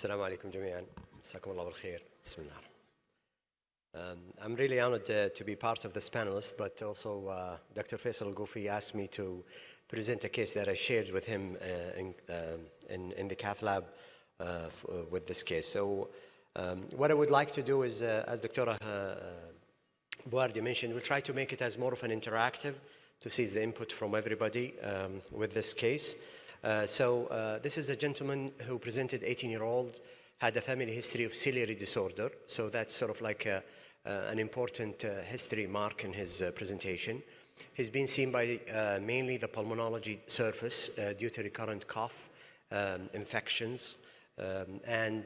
السلام عليكم جميعا. مساكم الله بالخير. بسم الله. I'm really honored to be part of this panelist, but also Dr. Faisal Al-Goufi asked me to present a case that I shared with him in the cath lab with this case. So what I would like to do is, as Dr. Bouardi mentioned, we'll try to make it as more of an interactive to seize the input from everybody with this case. This is a gentleman who presented 18-year-old, had a family history of ciliary disorder. So that's sort of like an important history mark in his presentation. He's been seen by mainly the pulmonology surface due to recurrent cough, infections, and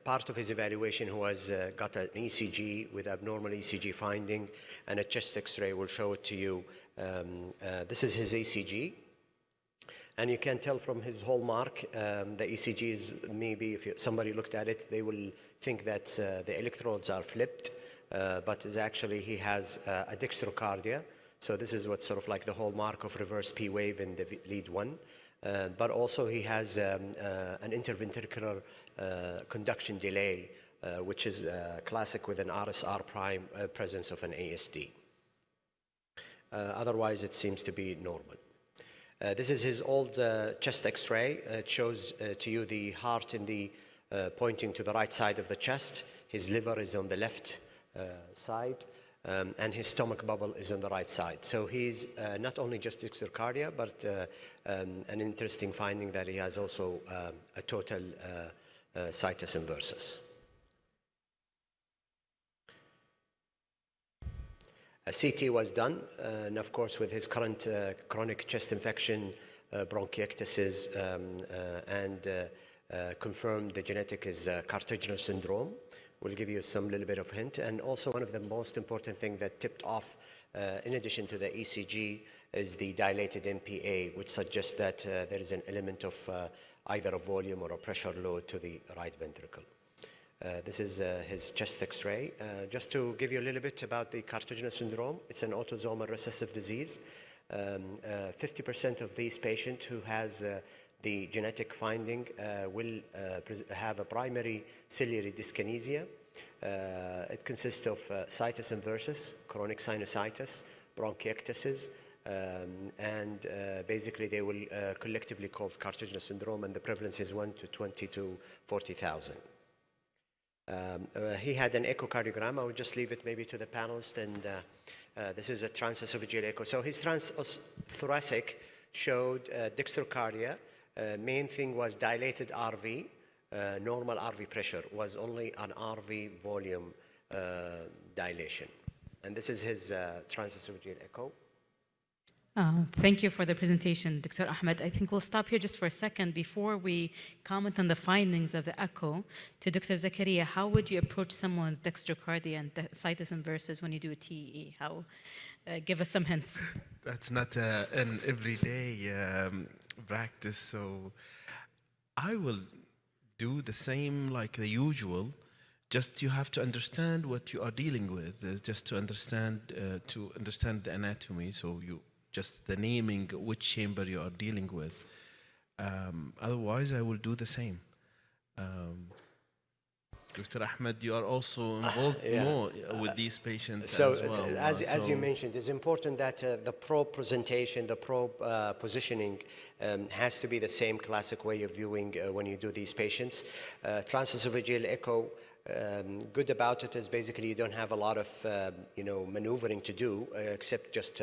part of his evaluation he was got an ECG with abnormal ECG finding and a chest X-ray. We'll show it to you. This is his ECG. And you can tell from his hallmark, the ECG is maybe, if somebody looked at it, they will think that the electrodes are flipped, but is actually he has a dextrocardia. So this is what's sort of like the hallmark of reverse P wave in the lead one. But also he has an interventricular conduction delay, which is classic with an RSR prime presence of an ASD. Otherwise, it seems to be normal. This is his old chest X-ray. It shows to you the heart in the pointing to the right side of the chest. His liver is on the left side, and his stomach bubble is on the right side. So he's not only just dextrocardia, but an interesting finding that he has also a total situs inversus. A CT was done, and of course with his current chronic chest infection, bronchiectasis, and confirmed the genetic is cartilaginous syndrome. We'll give you some little bit of hint. And also one of the most important things that tipped off, in addition to the ECG, is the dilated MPA, which suggests that there is an element of either a volume or a pressure load to the right ventricle. This is his chest X-ray. Just to give you a little bit about the cartilaginous syndrome, it's an autosomal recessive disease. 50% of these patients who has the genetic finding will have a primary ciliary dyskinesia. It consists of situs inversus, chronic sinusitis, bronchiectasis, and basically they will collectively called cartilaginous syndrome, and the prevalence is 1 to 20 to 40,000. He had an echocardiogram. I would just leave it maybe to the panelist, and this is a transesophageal echo. So his transthoracic showed dextrocardia. Main thing was dilated RV. Normal RV pressure was only an RV volume dilation. And this is his transesophageal echo. Thank you for the presentation, Dr. Ahmed. I think we'll stop here just for a second before we comment on the findings of the echo. To Dr. Zakaria, how would you approach someone with dextrocardia and situs inversus when you do a TEE? Give us some hints. That's not an everyday practice, so I will do the same like the usual. Just you have to understand what you are dealing with, just to understand the anatomy. So you just the naming which chamber you are dealing with. Otherwise, I will do the same. Dr. Ahmed, you are also involved more with these patients so as well. As you mentioned, it's important that the probe presentation, the probe positioning has to be the same classic way of viewing when you do these patients. Transesophageal echo, good about it is basically you don't have a lot of maneuvering to do except just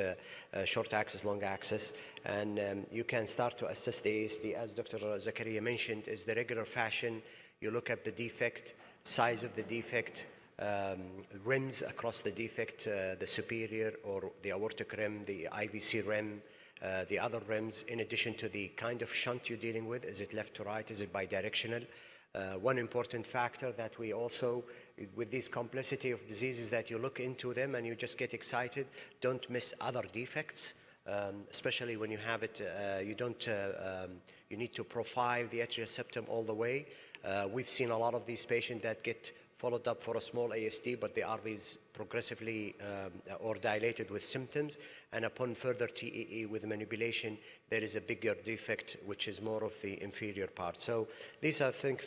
short axis, long axis, and you can start to assess the ASD, as Dr. Zakaria mentioned, is the regular fashion. You look at the defect, size of the defect, rims across the defect, the superior or the aortic rim, the IVC rim, the other rims, in addition to the kind of shunt you're dealing with. Is it left to right? Is it bidirectional? One important factor that we also, with this complexity of diseases, that you look into them and you just get excited. Don't miss other defects, especially when you have it. You need to profile the atrial septum all the way. We've seen a lot of these patients that get followed up for a small ASD, but the RV is progressively or dilated with symptoms, and upon further TEE with manipulation, there is a bigger defect, which is more of the inferior part. So these are, I think,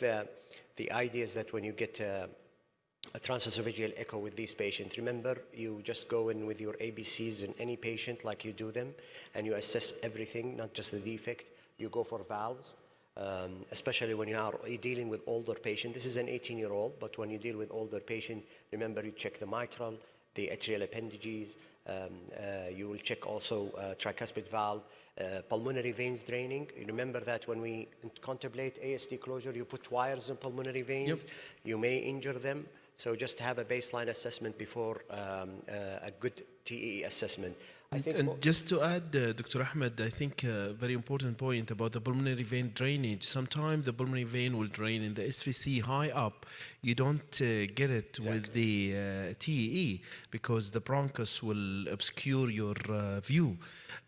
The idea is that when you get a transesophageal echo with these patients, remember, you just go in with your ABCs in any patient like you do them, and you assess everything, not just the defect. You go for valves, especially when you are dealing with older patient. This is an 18-year-old, but when you deal with older patient, remember, you check the mitral, the atrial appendages. You will check also tricuspid valve, pulmonary veins draining. You remember that when we contemplate ASD closure, you put wires in pulmonary veins. Yep. You may injure them. So just have a baseline assessment before a good TEE assessment. I think And just to add, Dr. Ahmed, I think a very important point about the pulmonary vein drainage. Sometimes the pulmonary vein will drain in the SVC high up. You don't get it with the TEE because the bronchus will obscure your view.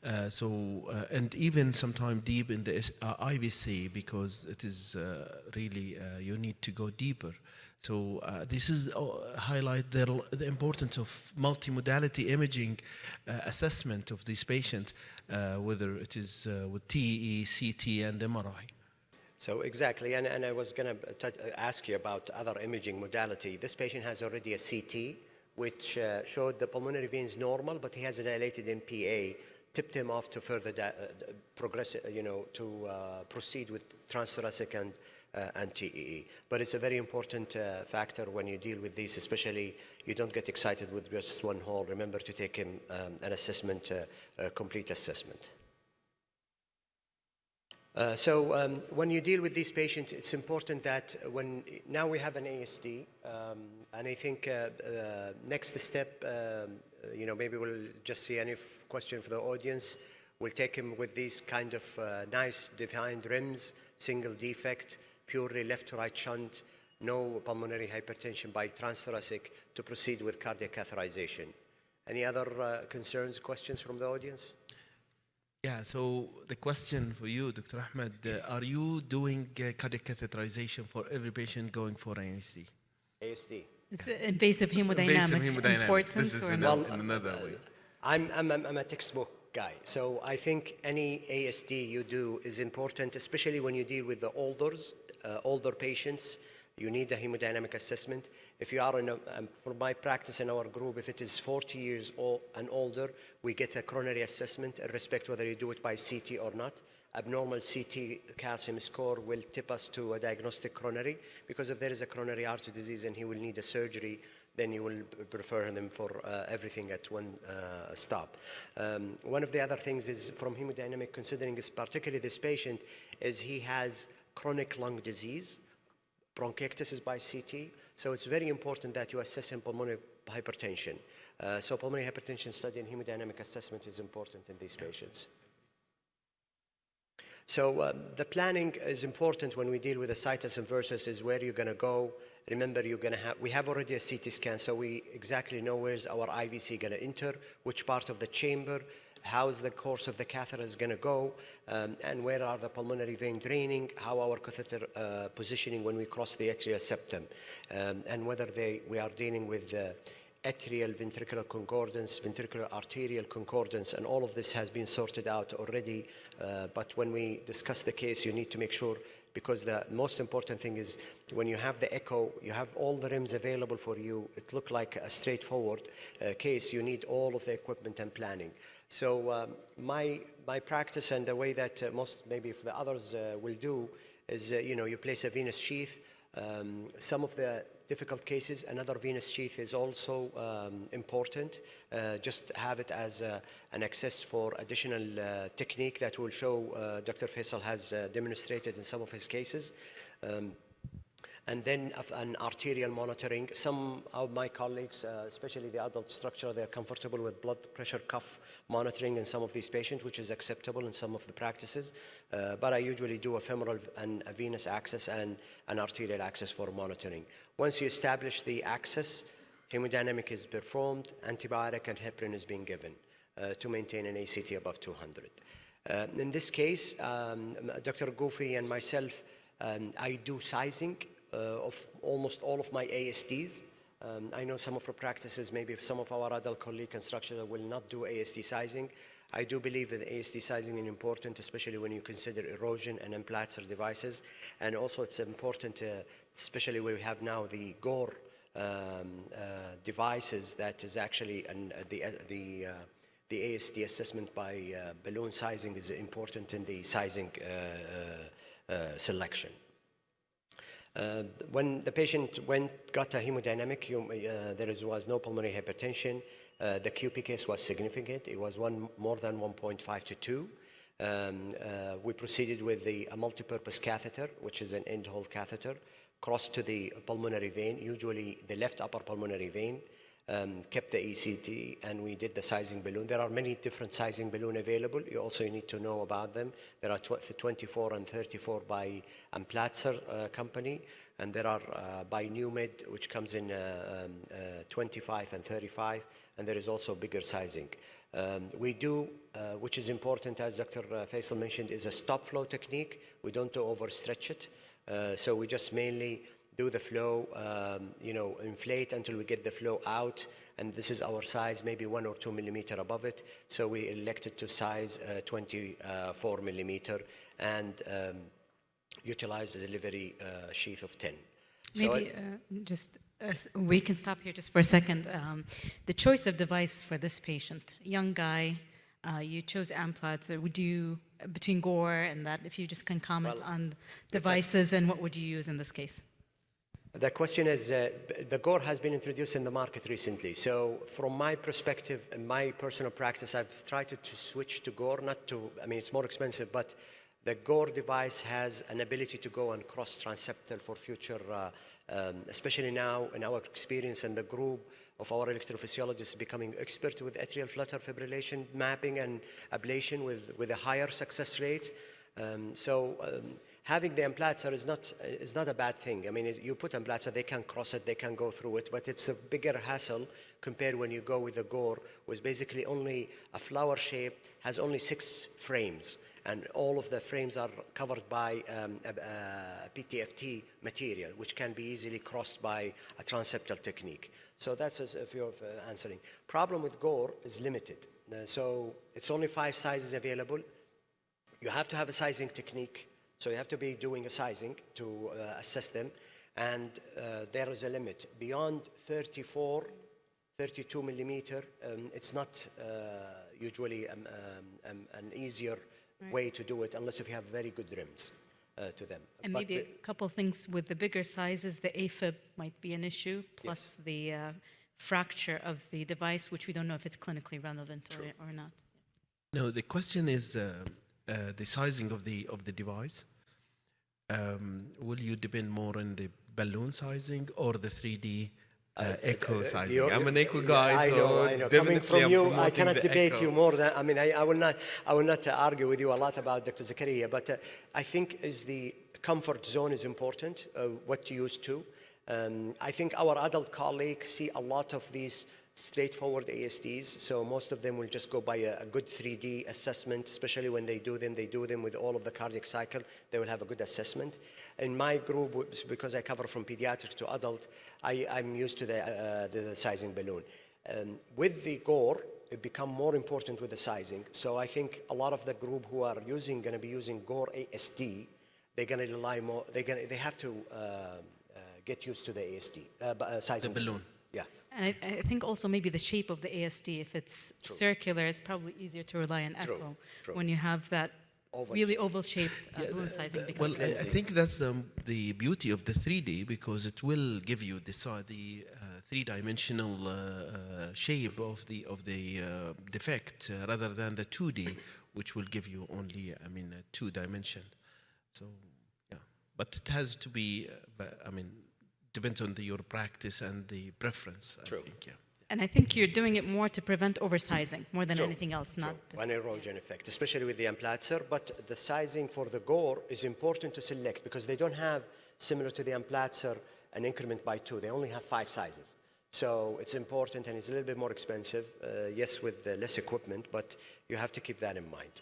And even sometimes deep in the IVC because it is really, you need to go deeper. So this is highlight the importance of multimodality imaging assessment of these patients, whether it is with TEE, CT, and MRI. So exactly, and I was going to ask you about other imaging modality. This patient has already a CT, which showed the pulmonary veins normal, but he has a dilated MPA, tipped him off to further progress, to proceed with transthoracic and TEE. But it's a very important factor when you deal with these, especially you don't get excited with just one hole. Remember to take him an assessment, a complete assessment. When you deal with these patients, it's important that now we have an ASD, and I think next step, maybe we'll just see any question for the audience. We'll take him with these kind of nice defined rims, single defect, purely left to right shunt, no pulmonary hypertension by transthoracic to proceed with cardiac catheterization. Any other concerns, questions from the audience? Yeah, so the question for you, Dr. Ahmed, are you doing cardiac catheterization for every patient going for an ASD? ASD. Is invasive hemodynamic important This is or in not? another way. I'm a textbook guy, so I think any ASD you do is important, especially when you deal with the older patients. You need a hemodynamic assessment. If you are for my practice in our group, if it is 40 years old and older, we get a coronary assessment, irrespective whether you do it by CT or not. Abnormal CT calcium score will tip us to a diagnostic coronary, because if there is a coronary artery disease and he will need a surgery, then you will prefer them for everything at one stop. One of the other things is from hemodynamic, considering this, particularly this patient, is he has chronic lung disease. Bronchiectasis is by CT. So it's very important that you assess him pulmonary hypertension. So pulmonary hypertension study and hemodynamic assessment is important in these patients. So the planning is important when we deal with the situs inversus, is where you're going to go. Remember, we have already a CT scan, so we exactly know where's our IVC going to enter, which part of the chamber, how is the course of the catheter is going to go, and where are the pulmonary vein draining, how our catheter positioning when we cross the atrial septum, and whether we are dealing with atrial ventricular concordance, ventricular arterial concordance, and all of this has been sorted out already. But when we discuss the case, you need to make sure, because the most important thing is when you have the echo, you have all the rims available for you. It looked like a straightforward case. You need all of the equipment and planning. So my practice and the way that most, maybe if the others will do, is you place a venous sheath. Some of the difficult cases, another venous sheath is also important. Just have it as an access for additional technique that will show Dr. Faisal has demonstrated in some of his cases. And then an arterial monitoring. Some of my colleagues, especially the adult structure, they're comfortable with blood pressure cuff monitoring in some of these patients, which is acceptable in some of the practices. But I usually do a femoral and a venous access and an arterial access for monitoring. Once you establish the access, hemodynamic is performed, antibiotic and heparin is being given to maintain an ACT above 200. In this case, Dr. Goufi and myself, I do sizing of almost all of my ASDs. I know some of our practices, maybe some of our adult colleagues and structure will not do ASD sizing. I do believe that ASD sizing is important, especially when you consider erosion and implanter devices. And also it's important, especially when we have now the GORE devices, that is actually the ASD assessment by balloon sizing is important in the sizing selection. When the patient got a hemodynamic, there was no pulmonary hypertension. The QP case was significant. It was more than 1.5 to 2. We proceeded with a multipurpose catheter, which is an end-hole catheter, crossed to the pulmonary vein, usually the left upper pulmonary vein, kept the ECT, and we did the sizing balloon. There are many different sizing balloon available. You also need to know about them. There are 24 and 34 by Amplatzer company, and there are by NewMed, which comes in 25 and 35, and there is also bigger sizing. We do, which is important, as Dr. Faisal mentioned, is a stop flow technique. We don't overstretch it. So we just mainly do the flow, inflate until we get the flow out. And this is our size, maybe 1 or 2 millimeter above it. So we elected to size 24 millimeter and utilize the delivery sheath of 10. Maybe we can stop here just for a second. The choice of device for this patient, young guy, you chose Amplatzer. Would you, between Gore and that, if you just can comment on devices and what would you use in this case? The question is, the Gore has been introduced in the market recently. So from my perspective and my personal practice, I've tried to switch to Gore, it's more expensive, but the Gore device has an ability to go and cross transseptal for future, especially now in our experience and the group of our electrophysiologists becoming expert with atrial flutter fibrillation mapping and ablation with a higher success rate. Having the Amplatzer is not a bad thing. I mean, you put Amplatzer, they can cross it, they can go through it, but it's a bigger hassle compared when you go with the Gore, which basically only a flower shape, has only 6 frames, and all of the frames are covered by PTFT material, which can be easily crossed by a transseptal technique. So that's if you're answering. Problem with Gore is limited. So it's only 5 sizes available. You have to have a sizing technique. So you have to be doing a sizing to assess them. And there is a limit. Beyond 34, 32 millimeter, it's not usually an easier way to do it unless if you have very good rims to them. And maybe a couple things with the bigger sizes, the AFib might be an issue, plus the fracture of the device, which we don't know if it's clinically relevant or not. No, the question is the sizing of the device. Will you depend more on the balloon sizing or the 3D echo sizing? I'm an echo guy, I know. Coming from you, I cannot debate you more than, I will not argue with you a lot about Dr. Zakaria, but I think the comfort zone is important, what you use to. I think our adult colleagues see a lot of these straightforward ASDs, so most of them will just go by a good 3D assessment, especially when they do them with all of the cardiac cycle, they will have a good assessment. In my group, because I cover from pediatric to adult, I'm used to the sizing balloon. With the Gore, it become more important with the sizing, so I think a lot of the group who are going to be using Gore ASD, they're going to rely more, they have to get used to the ASD, sizing. The balloon. Yeah. And I think also maybe the shape of the ASD, if it's circular, it's probably easier to rely on echo. When you have that really oval-shaped balloon sizing. Well, I think that's the beauty of the 3D, because it will give you the three-dimensional shape of the defect rather than the 2D, which will give you only, a 2-dimension. So, yeah. But it has to be, depends on your practice and the preference, I think, yeah. And I think you're doing it more to prevent oversizing, more than anything else. Not an erosion effect, especially with the Amplatzer. But the sizing for the Gore is important to select because they don't have, similar to the Amplatzer, an increment by 2. They only have 5 sizes. So it's important, and it's a little bit more expensive, yes, with less equipment, but you have to keep that in mind.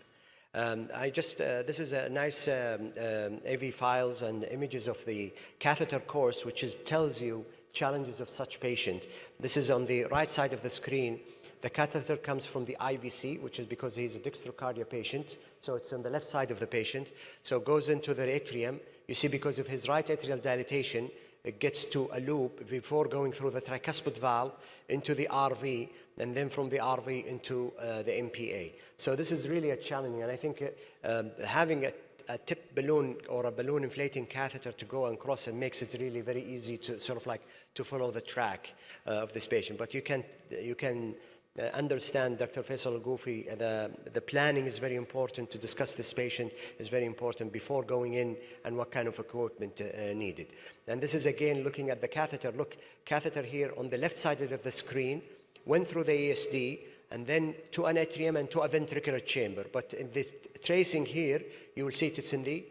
This is a nice AV files and images of the catheter course, which tells you challenges of such patient. This is on the right side of the screen. The catheter comes from the IVC, which is because he's a dextrocardia patient. So it's on the left side of the patient. So it goes into the atrium. You see, because of his right atrial dilatation, it gets to a loop before going through the tricuspid valve into the RV, and then from the RV into the MPA. So this is really a challenge, and I think having a tip balloon or a balloon inflating catheter to go and cross it makes it really very easy to sort of like to follow the track of this patient. But you can understand, Dr. Faisal Al-Ghufi, the planning is very important. To discuss this patient is very important before going in, and what kind of equipment needed. And this is again looking at the catheter. Look, catheter here on the left side of the screen, went through the ASD, and then to an atrium and to a ventricular chamber. But in this tracing here, you will see it's in the,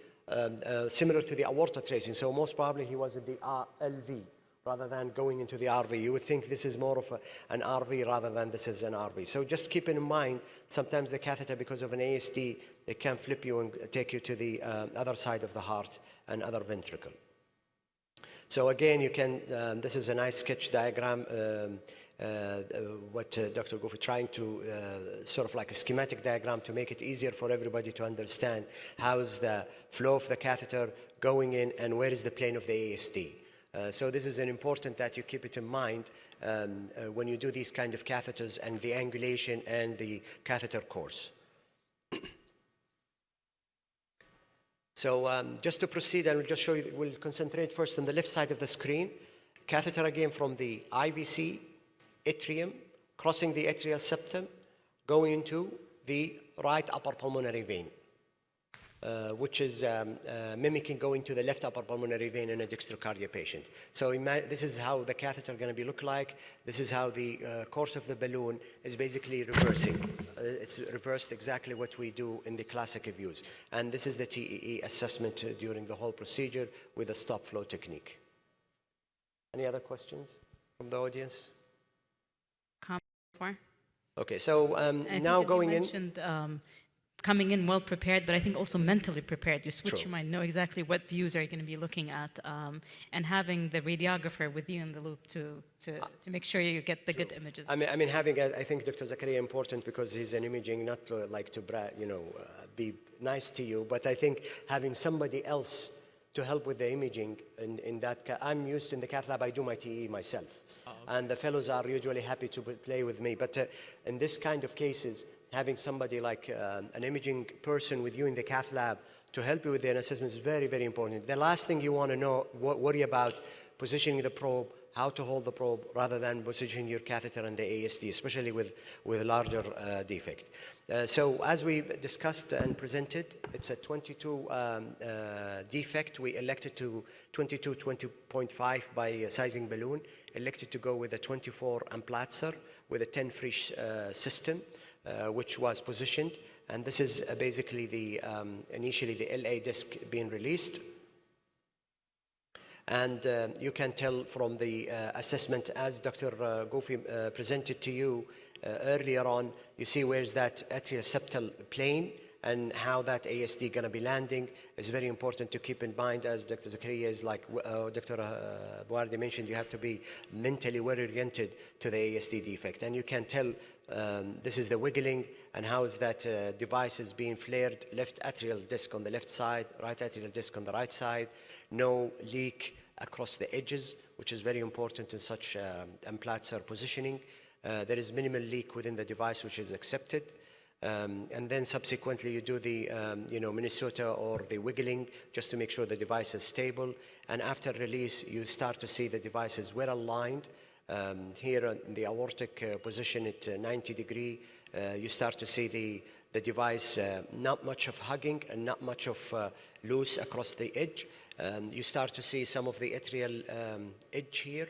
similar to the aorta tracing. So most probably he was in the LV rather than going into the RV. You would think this is more of an RV rather than this is an RV. So just keep in mind, sometimes the catheter, because of an ASD, it can flip you and take you to the other side of the heart and other ventricle. So again, you can, this is a nice sketch diagram, what Dr. Ghufi trying to sort of like a schematic diagram to make it easier for everybody to understand how is the flow of the catheter going in and where is the plane of the ASD. So this is an important that you keep it in mind when you do these kind of catheters and the angulation and the catheter course. So just to proceed, and we'll just show you, we'll concentrate first on the left side of the screen. Catheter again from the IVC, atrium, crossing the atrial septum, going into the right upper pulmonary vein, which is mimicking going to the left upper pulmonary vein in a dextrocardia patient. So this is how the catheter going to be look like. This is how the course of the balloon is basically reversing. It's reversed exactly what we do in the classic views. And this is the TEE assessment during the whole procedure with a stop flow technique. Any other questions from the audience? Okay, so now going in. Coming in well prepared, but I think also mentally prepared. You switch True. your mind, know exactly what views are you going to be looking at, and having the radiographer with you in the loop to make sure you get the good images. I mean, having I think Dr. Zakaria important because he's an imaging, not to, like to be nice to you, but I think having somebody else to help with the imaging in that. I'm used in the cath lab. I do my TE myself, and the fellows are usually happy to play with me. But in this kind of cases, having somebody like an imaging person with you in the cath lab to help you with the assessment is very, very important. The last thing you want to know, worry about positioning the probe, how to hold the probe, rather than positioning your catheter and the ASD, especially with larger defect. So as we discussed and presented, it's a 22 defect. We elected to 20.5 by sizing balloon, elected to go with a 24 Amplatzer with a 10 Frisch system. Which was positioned, and this is basically the initially the LA disc being released, and you can tell from the assessment as Dr. Ghufi presented to you earlier on. You see where's that atrial septal plane and how that ASD going to be landing is very important to keep in mind. As Dr. Zakaria is like Dr. Bouardi mentioned, you have to be mentally well oriented to the ASD defect, and you can tell. This is the wiggling and how is that device is being flared. Left atrial disc on the left side, right atrial disc on the right side. No leak across the edges, which is very important in such Amplatzer positioning. There is minimal leak within the device, which is accepted. And then subsequently you do the Minnesota or the wiggling just to make sure the device is stable. And after release, you start to see the device is well aligned. Here in the aortic position at 90 degree, you start to see the device not much of hugging and not much of loose across the edge. You start to see some of the atrial edge here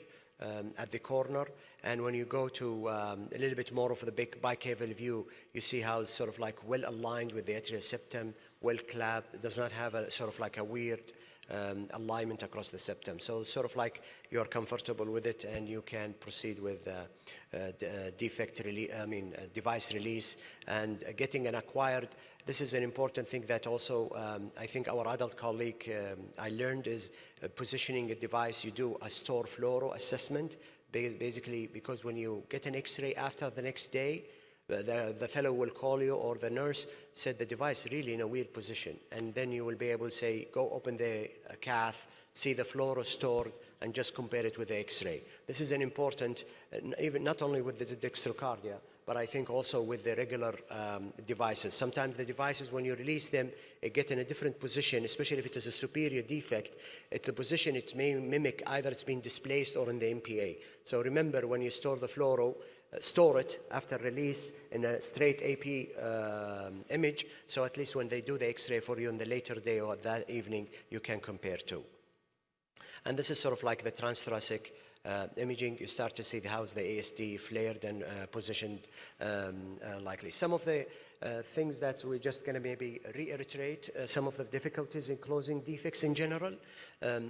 at the corner. And when you go to a little bit more of the big bicaval view, you see how it's sort of like well aligned with the atrial septum, well clapped. It does not have a sort of like a weird alignment across the septum. So sort of like you're comfortable with it and you can proceed with device release and getting an acquired. This is an important thing that also I think our adult colleague I learned is positioning a device. You do a store fluoro assessment basically because when you get an X-ray after the next day, the fellow will call you, or the nurse said the device really in a weird position, and then you will be able to say, go open the cath, see the fluoro stored, and just compare it with the X-ray. This is an important, even not only with the dextrocardia, but I think also with the regular devices. Sometimes the devices, when you release them, it get in a different position, especially if it is a superior defect. It's the position it may mimic, either it's been displaced or in the MPA. So remember, when you store the fluoro, store it after release in a straight AP image, so at least when they do the X-ray for you in the later day or that evening, you can compare too. And this is sort of like the transthoracic imaging. You start to see how's the ASD flared and positioned likely. Some of the things that we're just going to maybe reiterate, some of the difficulties in closing defects in general.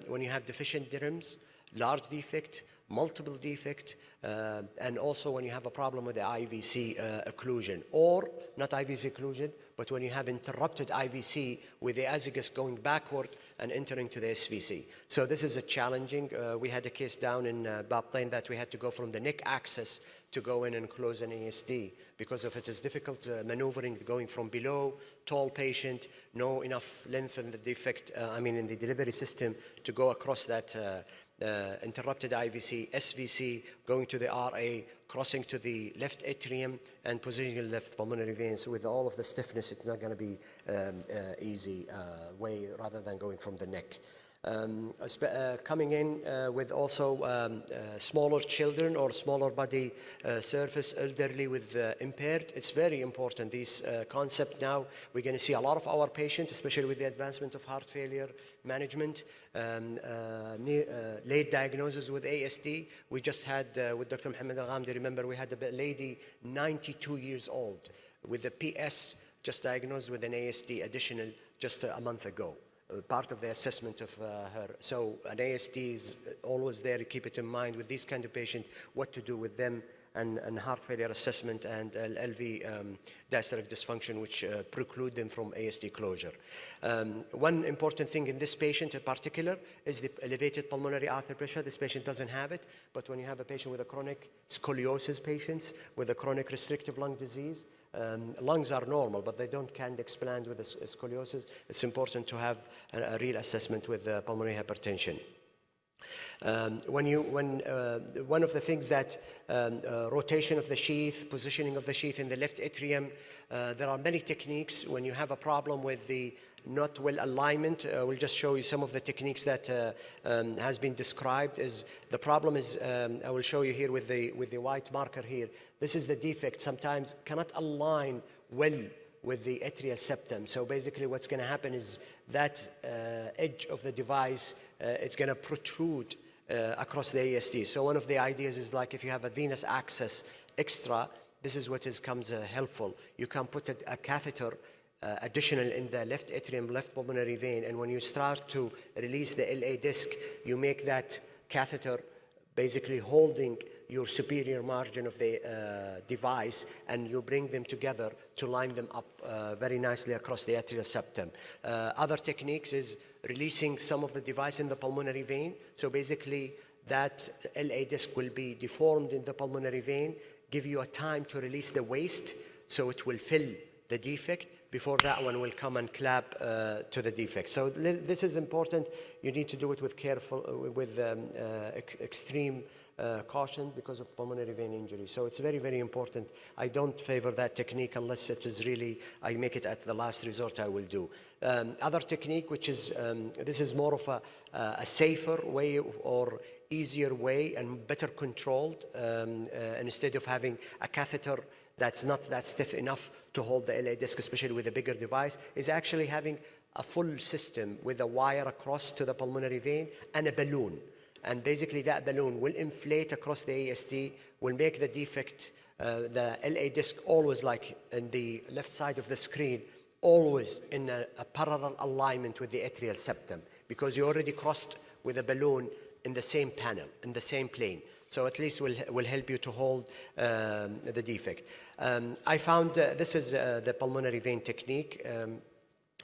When you have deficient DRMs, large defect, multiple defect, and also when you have a problem with the IVC occlusion, or not IVC occlusion, but when you have interrupted IVC with the azygos going backward and entering to the SVC. So this is a challenging. We had a case down in Babtain that we had to go from the neck axis to go in and close an ASD because of it is difficult maneuvering going from below, tall patient, no enough length in the defect, in the delivery system to go across that interrupted IVC, SVC, going to the RA, crossing to the left atrium and positioning the left pulmonary veins. With all of the stiffness, it's not going to be easy way rather than going from the neck. Coming in with also smaller children or smaller body surface, elderly with impaired, it's very important. This concept now, we're going to see a lot of our patients, especially with the advancement of heart failure management, late diagnosis with ASD. We just had with Dr. Mohammed Al-Ghamdi, remember we had a lady 92 years old with a PS just diagnosed with an ASD additional just a month ago. Part of the assessment of her. So an ASD is always there to keep it in mind with these kind of patients, what to do with them, and heart failure assessment and LV diastolic dysfunction, which preclude them from ASD closure. One important thing in this patient in particular is the elevated pulmonary artery pressure. This patient doesn't have it, but when you have a patient with a chronic scoliosis patients, with a chronic restrictive lung disease, lungs are normal, but they can't expand with scoliosis. It's important to have a real assessment with pulmonary hypertension. One of the things that rotation of the sheath, positioning of the sheath in the left atrium, there are many techniques. When you have a problem with the not well alignment, we'll just show you some of the techniques that has been described. The problem is, I will show you here with the white marker here. This is the defect. Sometimes cannot align well with the atrial septum. So basically what's going to happen is that edge of the device, it's going to protrude across the ASD. So one of the ideas is like if you have a venous access extra, this is what comes helpful. You can put a catheter additional in the left atrium, left pulmonary vein, and when you start to release the LA disc, you make that catheter basically holding your superior margin of the device, and you bring them together to line them up very nicely across the atrial septum. Other techniques is releasing some of the device in the pulmonary vein. So basically that LA disc will be deformed in the pulmonary vein, give you a time to release the waste so it will fill the defect before that one will come and clap to the defect. So this is important. You need to do it with extreme caution because of pulmonary vein injury. So it's very, very important. I don't favor that technique unless it is really, I make it at the last resort I will do. Other technique, which is, this is more of a safer way or easier way and better controlled, instead of having a catheter that's not that stiff enough to hold the LA disc, especially with a bigger device, is actually having a full system with a wire across to the pulmonary vein and a balloon. And basically that balloon will inflate across the ASD, will make the defect, the LA disc always like in the left side of the screen, always in a parallel alignment with the atrial septum, because you already crossed with a balloon in the same panel, in the same plane. So at least will help you to hold the defect. I found this is the pulmonary vein technique,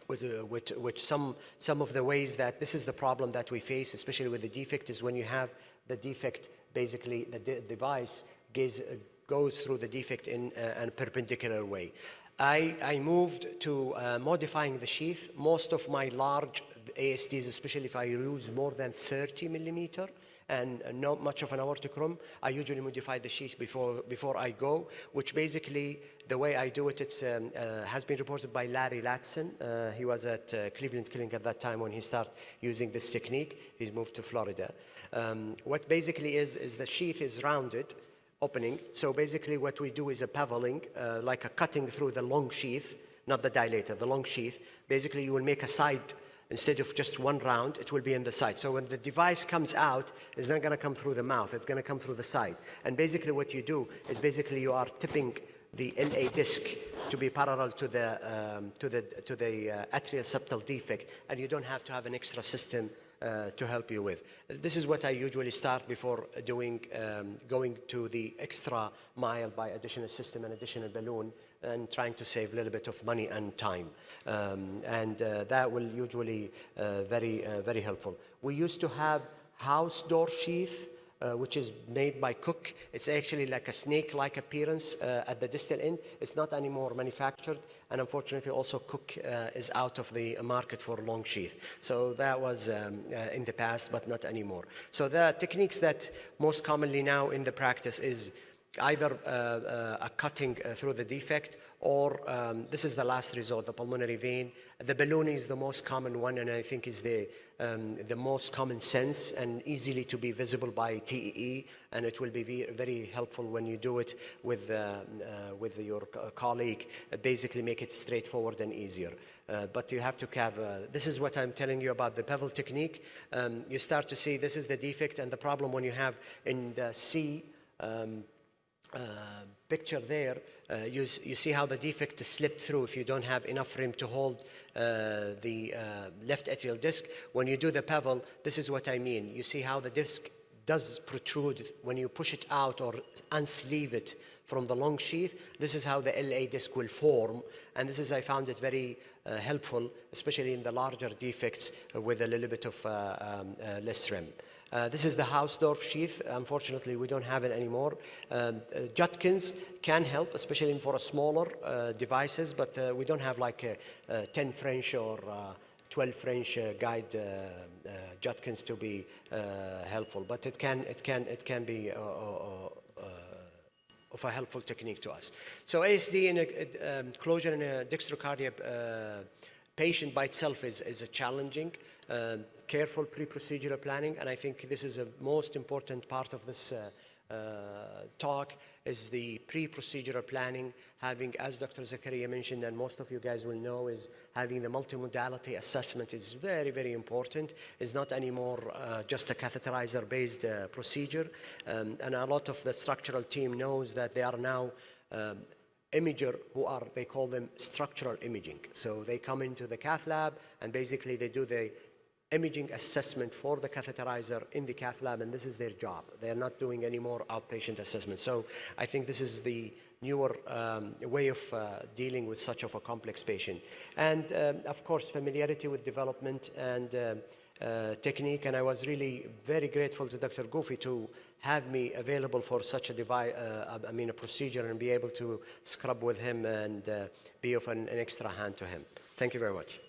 which some of the ways that this is the problem that we face, especially with the defect, is when you have the defect, basically the device goes through the defect in a perpendicular way. I moved to modifying the sheath. Most of my large ASDs, especially if I use more than 30 millimeter and not much of an aortic room, I usually modify the sheath before I go, which basically the way I do it, it's has been reported by Larry Latson. He was at Cleveland Clinic at that time when he started using this technique. He's moved to Florida. What basically is the sheath is rounded, opening. So basically what we do is a beveling, like a cutting through the long sheath, not the dilator, the long sheath. Basically you will make a side, instead of just one round, it will be in the side. So when the device comes out, it's not going to come through the mouth, it's going to come through the side. And basically what you do is basically you are tipping the LA disc to be parallel to the atrial septal defect, and you don't have to have an extra system to help you with. This is what I usually start before going to the extra mile by additional system and additional balloon, and trying to save a little bit of money and time. That will usually very helpful. We used to have house door sheath, which is made by Cook. It's actually like a snake-like appearance at the distal end. It's not anymore manufactured, and unfortunately also Cook is out of the market for long sheath. So that was in the past, but not anymore. So the techniques that most commonly now in the practice is either a cutting through the defect, or this is the last resort, the pulmonary vein. The balloon is the most common one, and I think is the most common sense and easily to be visible by TEE, and it will be very helpful when you do it with your colleague. Basically make it straightforward and easier. But you have to have, this is what I'm telling you about the bevel technique. You start to see this is the defect, and the problem when you have in the C picture there, you see how the defect is slipped through if you don't have enough rim to hold the left atrial disc. When you do the bevel, this is what I mean. You see how the disc does protrude when you push it out or unsleeve it from the long sheath. This is how the LA disc will form, and this is, I found it very helpful, especially in the larger defects with a little bit of less rim. This is the Hausdorff sheath. Unfortunately, we don't have it anymore. Judkins can help, especially for a smaller devices, but we don't have like 10 French or 12 French guide Judkins to be helpful. But it can be of a helpful technique to us. So ASD in a closure in a dextrocardia patient by itself is a challenging. Careful pre-procedural planning, and I think this is a most important part of this talk, is the pre-procedural planning. Having, as Dr. Zakaria mentioned, and most of you guys will know, is having the multimodality assessment is very important. It's not anymore just a catheterizer-based procedure, and a lot of the structural team knows that they are now imager they call them structural imaging. So they come into the cath lab and basically they do the imaging assessment for the catheterizer in the cath lab, and this is their job. They're not doing any more outpatient assessment. So I think this is the newer way of dealing with such of a complex patient. And of course, familiarity with development and technique, and I was really very grateful to Dr. Gofi to have me available for such a a procedure, and be able to scrub with him and be of an extra hand to him. Thank you very much.